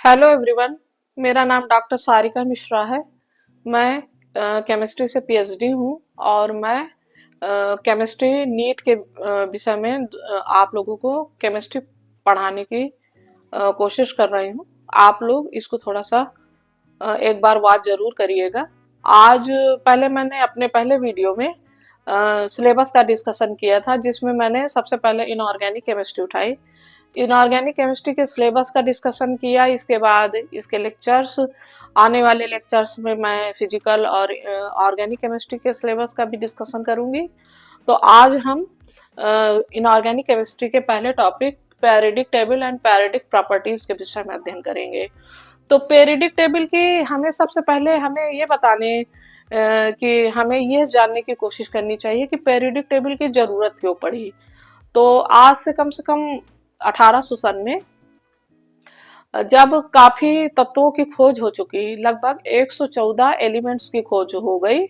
Hello everyone. मेरा नाम doctor Sarika Mishra है। मैं केमिस्ट्री से पीएचडी हूँ और मैं केमिस्ट्री नीट के विषय में आप लोगों को केमिस्ट्री पढ़ाने की कोशिश कर रही हूँ। आप लोग इसको थोड़ा सा एक बार वॉच जरूर करिएगा। आज पहले मैंने अपने पहले वीडियो में सिलेबस का डिस्कशन किया था, जिसमें मैंने सबसे पहले इनऑर्गेनिक केमिस्ट्री उठाई। इनऑर्गेनिक केमिस्ट्री के सिलेबस का डिस्कशन किया। इसके बाद इसके लेक्चर्स, आने वाले लेक्चर्स में मैं फिजिकल और ऑर्गेनिक केमिस्ट्री के सिलेबस का भी डिस्कशन करूंगी। तो आज हम इनऑर्गेनिक केमिस्ट्री के पहले topic periodic table and periodic properties के विषय में अध्ययन करेंगे। तो पेरियोडिक टेबल की हमें सबसे पहले हमें ये बताने कि हमें ये जानने की कोशिश करनी चाहिए कि पेरियोडिक टेबल की जरूरत क्यों पड़ी। तो आज से कम 1800 सन में जब काफी तत्वों की खोज हो चुकी, लगभग 114 एलिमेंट्स की खोज हो गई,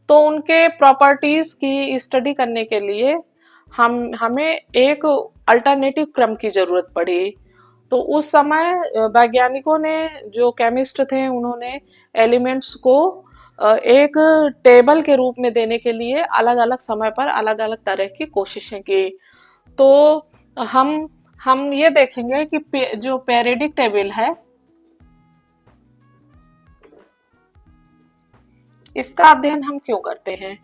तो उनके प्रॉपर्टीज की स्टडी करने के लिए हमें एक अल्टरनेटिव क्रम की जरूरत पड़ी। तो उस समय वैज्ञानिकों ने, जो केमिस्ट थे, उन्होंने एलिमेंट्स को एक टेबल के रूप में देने के लिए अलग अलग समय पर अलग अलग तरह की कोशिशें की। तो हम ये देखेंगे कि जो पेरियोडिक टेबल है, इसका अध्ययन हम क्यों करते हैं।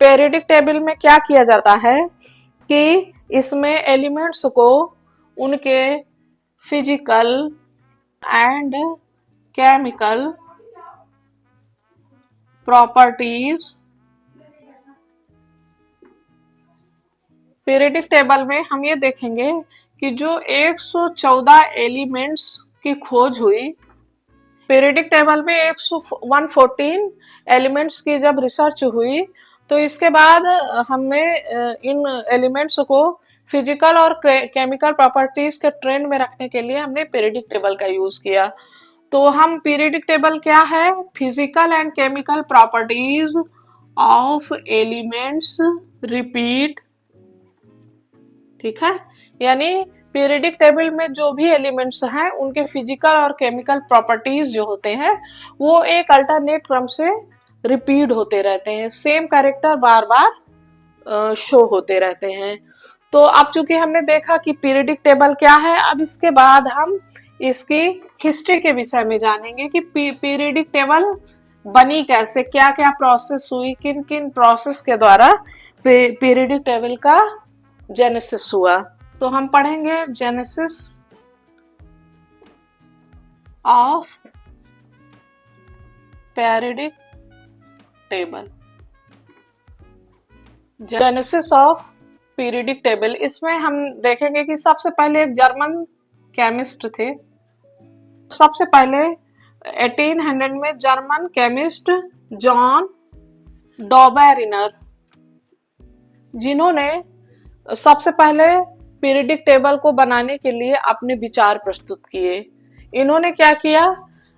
पेरियोडिक टेबल में क्या किया जाता है कि इसमें एलिमेंट्स को उनके physical and chemical properties, periodic table में हम ये देखेंगे कि जो 114 एलिमेंट्स की खोज हुई, पीरियडिक टेबल में 114 एलिमेंट्स की जब रिसर्च हुई, तो इसके बाद हमें इन एलिमेंट्स को फिजिकल और केमिकल प्रॉपर्टीज के ट्रेंड में रखने के लिए हमने पीरियडिक टेबल का यूज किया। तो हम पीरियडिक टेबल क्या है, physical and chemical properties of elements repeat, ठीक है। यानी पीरियडिक टेबल में जो भी एलिमेंट्स हैं, उनके फिजिकल और केमिकल प्रॉपर्टीज जो होते हैं, वो एक अल्टरनेट क्रम से रिपीट होते रहते हैं, सेम कैरेक्टर बार बार शो होते रहते हैं। तो अब चूंकि हमने देखा कि पीरियडिक टेबल क्या है, अब इसके बाद हम इसकी हिस्ट्री के विषय में जानेंगे कि पीरियडिक टेबल बनी कैसे, क्या क्या प्रोसेस हुई, किन किन प्रोसेस के द्वारा पीरियडिक टेबल का जेनेसिस हुआ। तो हम पढ़ेंगे genesis of periodic table. Genesis of periodic table, इसमें हम देखेंगे कि सबसे पहले एक जर्मन केमिस्ट थे। सबसे पहले 1800 में जर्मन केमिस्ट जॉन डॉबेरिनर, जिन्होंने सबसे पहले पीरियडिक टेबल को बनाने के लिए अपने विचार प्रस्तुत किए। इन्होंने क्या किया,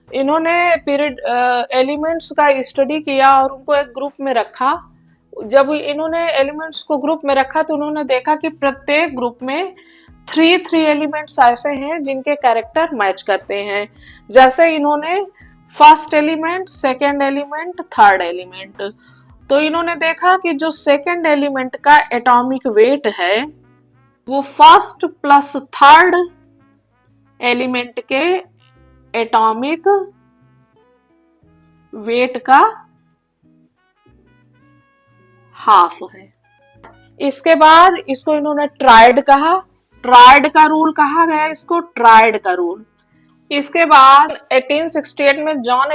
इन्होंने पीरियड एलिमेंट्स का स्टडी किया और उनको एक ग्रुप में रखा। जब इन्होंने एलिमेंट्स को ग्रुप में रखा, तो उन्होंने देखा कि प्रत्येक ग्रुप में थ्री एलिमेंट्स ऐसे हैं जिनके कैरेक्टर मैच करते हैं। जैसे इन्होंने first element, second element, third element. तो इन्होंने देखा कि जो सेकेंड एलिमेंट का एटॉमिक वेट है, वो फर्स्ट प्लस थर्ड एलिमेंट के एटॉमिक वेट का हाफ है। इसके बाद इसको इन्होंने ट्राइड कहा, ट्राइड का रूल कहा गया इसको, ट्राइड का रूल। इसके बाद 1868 में जॉन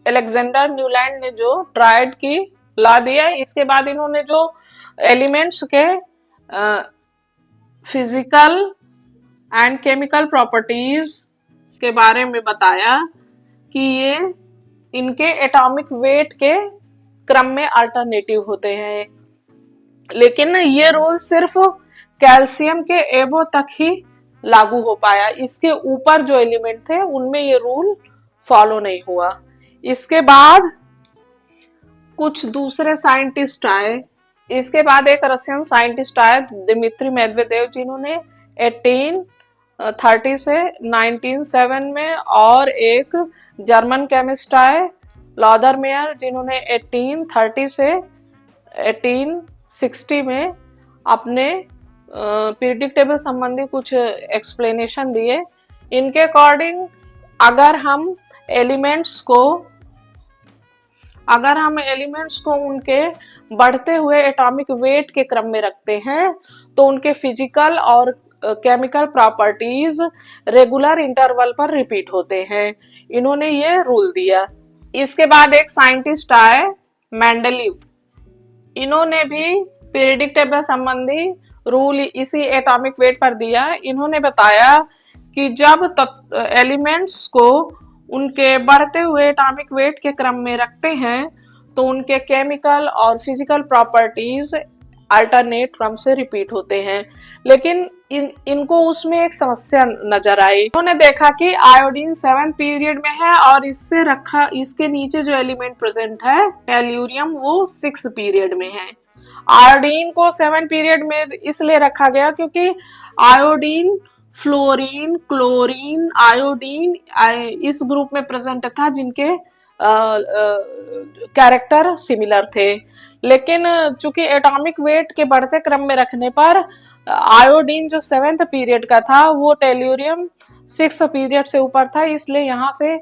अलेक्जेंडर न्यूलैंड ने जो ट्राइड की ला दिया। इसके बाद इन्होंने जो एलिमेंट्स के फिजिकल एंड केमिकल प्रॉपर्टीज के बारे में बताया कि ये इनके एटॉमिक वेट के क्रम में अल्टरनेटिव होते हैं। लेकिन ये रूल सिर्फ कैल्शियम के एबो तक ही लागू हो पाया, इसके ऊपर जो एलिमेंट थे उनमें ये रूल फॉलो नहीं हुआ। इसके बाद कुछ दूसरे साइंटिस्ट आए। इसके बाद एक रशियन साइंटिस्ट आए, दिमित्री मेदवेदेव, जिन्होंने 1930 से 1907 में, और एक जर्मन केमिस्ट आए लॉदरमेयर, जिन्होंने 1830 से 1860 में अपने पीरियडिक टेबल संबंधी कुछ एक्सप्लेनेशन दिए। इनके अकॉर्डिंग अगर हम एलिमेंट्स को उनके बढ़ते हुए एटॉमिक वेट के क्रम में रखते हैं तो उनके फिजिकल और केमिकल प्रॉपर्टीज रेगुलर इंटरवल पर रिपीट होते हैं। इन्होंने ये रूल दिया। इसके बाद एक साइंटिस्ट आए मेंडलीव, इन्होंने भी पीरियडिक टेबल संबंधी रूल इसी एटॉमिक वेट पर दिया। इन्होंने बताया कि जब एलिमेंट्स को उनके बढ़ते हुए एटॉमिक वेट के क्रम में रखते हैं तो उनके केमिकल और फिजिकल प्रॉपर्टीज अल्टरनेट क्रम से रिपीट होते हैं। लेकिन इनको उसमें एक समस्या नजर आई। उन्होंने देखा कि आयोडीन 7th पीरियड में है और इसके नीचे जो एलिमेंट प्रेजेंट है टेल्यूरियम, वो 6th पीरियड में है। आयोडीन को 7th पीरियड में इसलिए रखा गया क्योंकि आयोडीन फ्लोरीन, क्लोरीन, आयोडीन इस ग्रुप में प्रेजेंट था, जिनके कैरेक्टर सिमिलर थे। लेकिन चूंकि एटॉमिक वेट के बढ़ते क्रम में रखने पर आयोडीन जो 7th पीरियड का था वो टेल्यूरियम 6th पीरियड से ऊपर था, इसलिए यहाँ से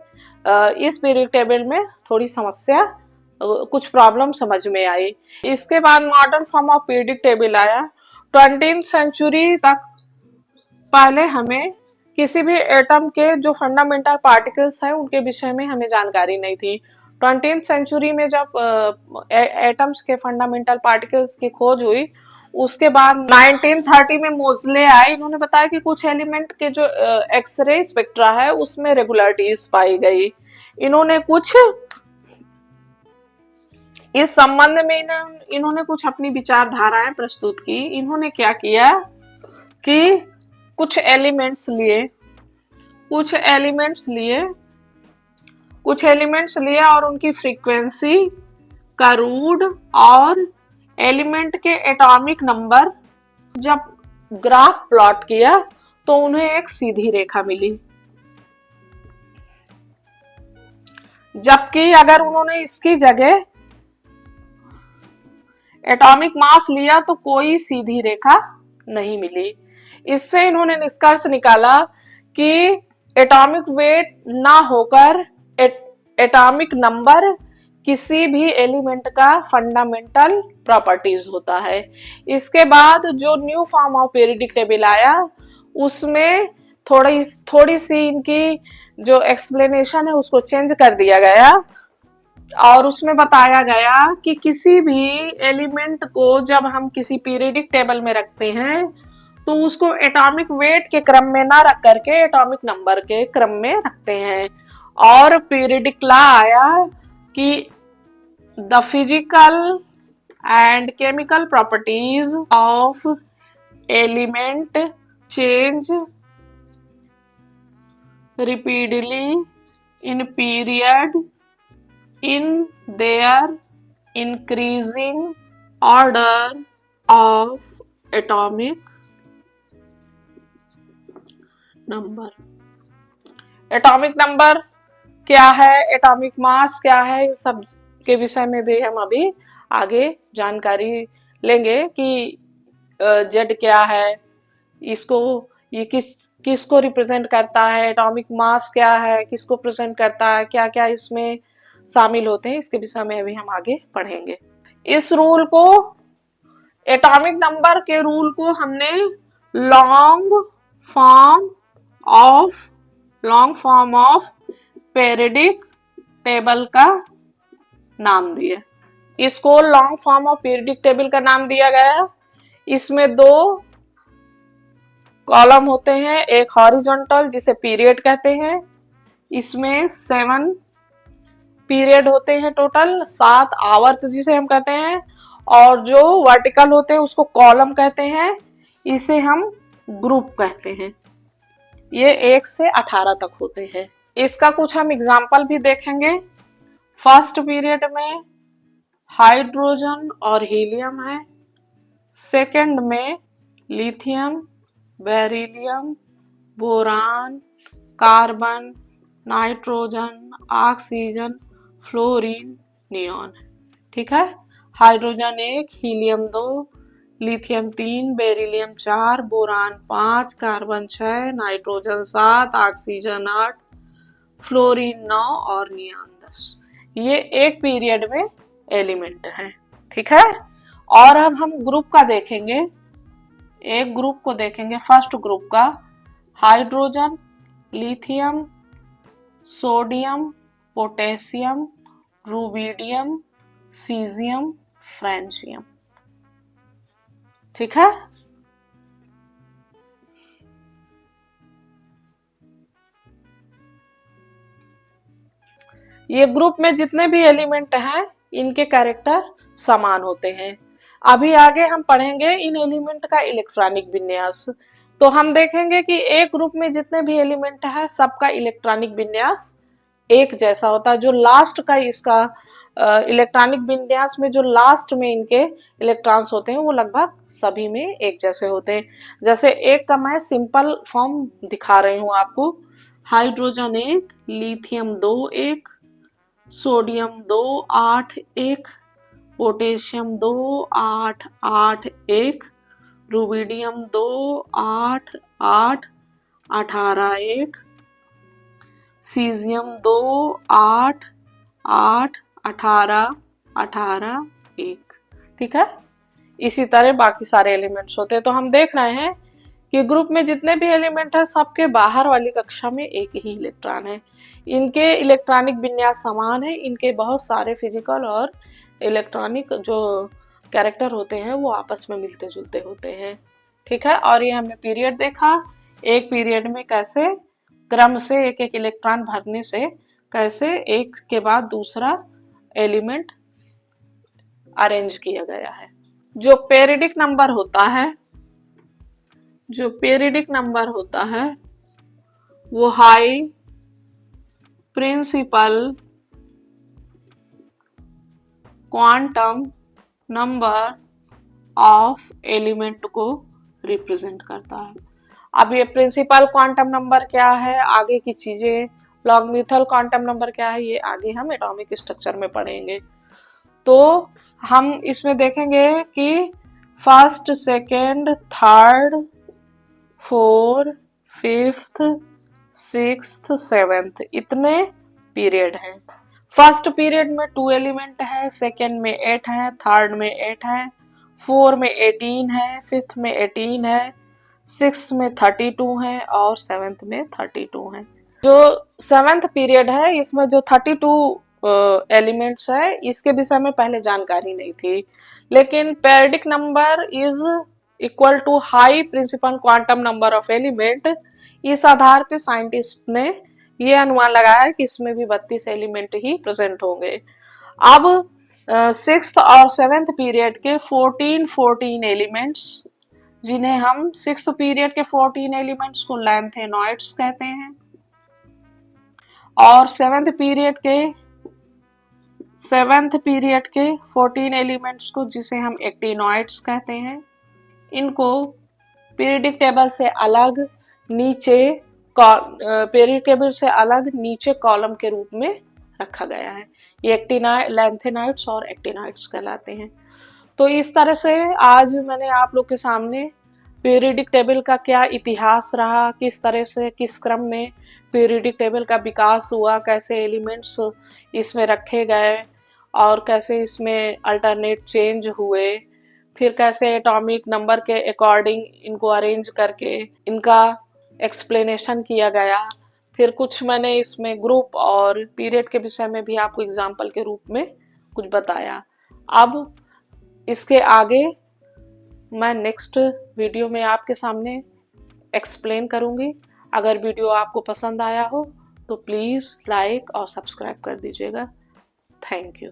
इस पीरियड टेबल में थोड़ी समस्या, कुछ प्रॉब्लम समझ में आई। इसके बाद modern form of periodic table आया। 20th सेंचुरी तक पहले हमें किसी भी एटम के जो फंडामेंटल पार्टिकल्स हैं उनके विषय में हमें जानकारी नहीं थी। 20th सेंचुरी में जब एटम्स के फंडामेंटल पार्टिकल्स की खोज हुई, उसके बाद 1930 में मोजले आए। इन्होंने बताया कि कुछ एलिमेंट के जो एक्सरे स्पेक्ट्रा है उसमें रेगुलरिटीज पाई गई। इन्होंने कुछ इस संबंध में इन्होंने कुछ अपनी विचारधाराएं प्रस्तुत की। इन्होंने क्या किया कि कुछ एलिमेंट्स लिए और उनकी फ्रीक्वेंसी का रूट और एलिमेंट के एटॉमिक नंबर जब ग्राफ प्लॉट किया तो उन्हें एक सीधी रेखा मिली। जबकि अगर उन्होंने इसकी जगह एटॉमिक मास लिया तो कोई सीधी रेखा नहीं मिली। इससे इन्होंने निष्कर्ष निकाला कि एटॉमिक वेट ना होकर एटॉमिक नंबर किसी भी एलिमेंट का फंडामेंटल प्रॉपर्टीज होता है। इसके बाद जो new form of periodic table आया उसमें थोड़ी सी इनकी जो एक्सप्लेनेशन है उसको चेंज कर दिया गया और उसमें बताया गया कि किसी भी एलिमेंट को जब हम किसी पीरियडिक टेबल में रखते हैं तो उसको एटॉमिक वेट के क्रम में ना रख करके एटॉमिक नंबर के क्रम में रखते हैं। और पीरियडिक लॉ आया कि the physical and chemical properties of element change repeatedly in period in their increasing order of atomic number। Atomic number क्या है, एटॉमिक मास क्या है, इन सब के विषय में भी हम अभी आगे जानकारी लेंगे कि जेड क्या है, इसको ये किसको रिप्रेजेंट करता है, एटॉमिक मास क्या है, किसको प्रेजेंट करता है, क्या क्या इसमें शामिल होते हैं, इसके विषय में अभी हम आगे पढ़ेंगे। इस रूल को, एटॉमिक नंबर के रूल को हमने long form of periodic table का नाम दिया। इसको long form of periodic table का नाम दिया गया। इसमें दो कॉलम होते हैं, एक हॉरिजॉन्टल जिसे पीरियड कहते हैं, इसमें 7 पीरियड होते हैं, टोटल 7 आवर्त जिसे हम कहते हैं, और जो वर्टिकल होते हैं उसको कॉलम कहते हैं, इसे हम ग्रुप कहते हैं। ये 1 से 18 तक होते हैं। इसका कुछ हम एग्जाम्पल भी देखेंगे। फर्स्ट पीरियड में हाइड्रोजन और हीलियम है, सेकंड में lithium, beryllium, boron, carbon, nitrogen, oxygen, fluorine, neon. ठीक है। Hydrogen 1, helium 2, lithium 3, beryllium 4, boron 5, carbon 6, nitrogen 7, oxygen 8, fluorine 9 और नियॉन 10। ये एक पीरियड में एलिमेंट हैं। ठीक है। और अब हम ग्रुप का देखेंगे, एक ग्रुप को देखेंगे, फर्स्ट ग्रुप का। Hydrogen, lithium, sodium, potassium, rubidium, caesium, फ्रेंचियम। ठीक है। ये ग्रुप में जितने भी एलिमेंट हैं इनके कैरेक्टर समान होते हैं। अभी आगे हम पढ़ेंगे इन एलिमेंट का इलेक्ट्रॉनिक विन्यास। तो हम देखेंगे कि एक ग्रुप में जितने भी एलिमेंट है सबका इलेक्ट्रॉनिक विन्यास एक जैसा होता है। जो लास्ट का इसका इलेक्ट्रॉनिक विन्यास में जो लास्ट में इनके इलेक्ट्रॉन्स होते हैं वो लगभग सभी में एक जैसे होते हैं। जैसे एक का मैं सिंपल फॉर्म दिखा रही हूँ आपको। Hydrogen 1, lithium 2 1, sodium 2 8 1, potassium 2 8 8 1, rubidium 2 8 8 18 1, caesium 2 8 8 18 18 1। ठीक है। इसी तरह बाकी सारे एलिमेंट्स होते हैं। तो हम देख रहे हैं कि ग्रुप में जितने भी एलिमेंट है सबके बाहर वाली कक्षा में एक ही इलेक्ट्रॉन है। इनके इलेक्ट्रॉनिक विन्यास समान है। इनके बहुत सारे फिजिकल और इलेक्ट्रॉनिक जो कैरेक्टर होते हैं वो आपस में मिलते जुलते होते हैं। ठीक है। और ये हमने पीरियड देखा, एक पीरियड में कैसे क्रम से एक एक इलेक्ट्रॉन भरने से कैसे एक के बाद दूसरा एलिमेंट अरेंज किया गया है। जो पेरियोडिक नंबर होता है, जो पेरियोडिक नंबर होता है वो high principal quantum number of element को रिप्रेजेंट करता है। अब ये प्रिंसिपल क्वांटम नंबर क्या है, आगे की चीजें, लॉगमिथल क्वांटम नंबर क्या है, ये आगे हम एटॉमिक स्ट्रक्चर में पढ़ेंगे। तो हम इसमें देखेंगे कि first, second, third, fourth, fifth, sixth, seventh, इतने पीरियड हैं। फर्स्ट पीरियड में 2 एलिमेंट है, सेकेंड में 8 है, थर्ड में 8 है, फोर्थ में 18 है, फिफ्थ में 18 है, सिक्स्थ में 32 है और सेवेंथ में 32 है। जो सेवेंथ पीरियड है इसमें जो 32 एलिमेंट्स है इसके विषय में पहले जानकारी नहीं थी, लेकिन periodic number is equal to high principal quantum number of element. इस आधार पे साइंटिस्ट ने ये अनुमान लगाया है कि इसमें भी 32 एलिमेंट ही प्रेजेंट होंगे। अब सिक्स्थ और सेवेंथ पीरियड के 14 एलिमेंट्स, जिन्हें हम सिक्स्थ पीरियड के 14 एलिमेंट्स को लैंथेनॉइड्स कहते हैं और सेवेंथ पीरियड के 14 एलिमेंट्स को, जिसे हम एक्टिनॉइड्स कहते हैं, इनको पीरियडिक टेबल से अलग नीचे कॉलम के रूप में रखा गया है। ये लैंथेनॉइड्स और एक्टिनॉइड्स कहलाते हैं। तो इस तरह से आज मैंने आप लोग के सामने पीरियडिक टेबल का क्या इतिहास रहा, किस तरह से किस क्रम में पीरियडिक टेबल का विकास हुआ, कैसे एलिमेंट्स इसमें रखे गए और कैसे इसमें अल्टरनेट चेंज हुए, फिर कैसे एटॉमिक नंबर के अकॉर्डिंग इनको अरेंज करके इनका एक्सप्लेनेशन किया गया, फिर कुछ मैंने इसमें ग्रुप और पीरियड के विषय में भी आपको एग्जाम्पल के रूप में कुछ बताया। अब इसके आगे मैं नेक्स्ट वीडियो में आपके सामने एक्सप्लेन करूंगी। अगर वीडियो आपको पसंद आया हो तो प्लीज़ लाइक और सब्सक्राइब कर दीजिएगा। Thank you.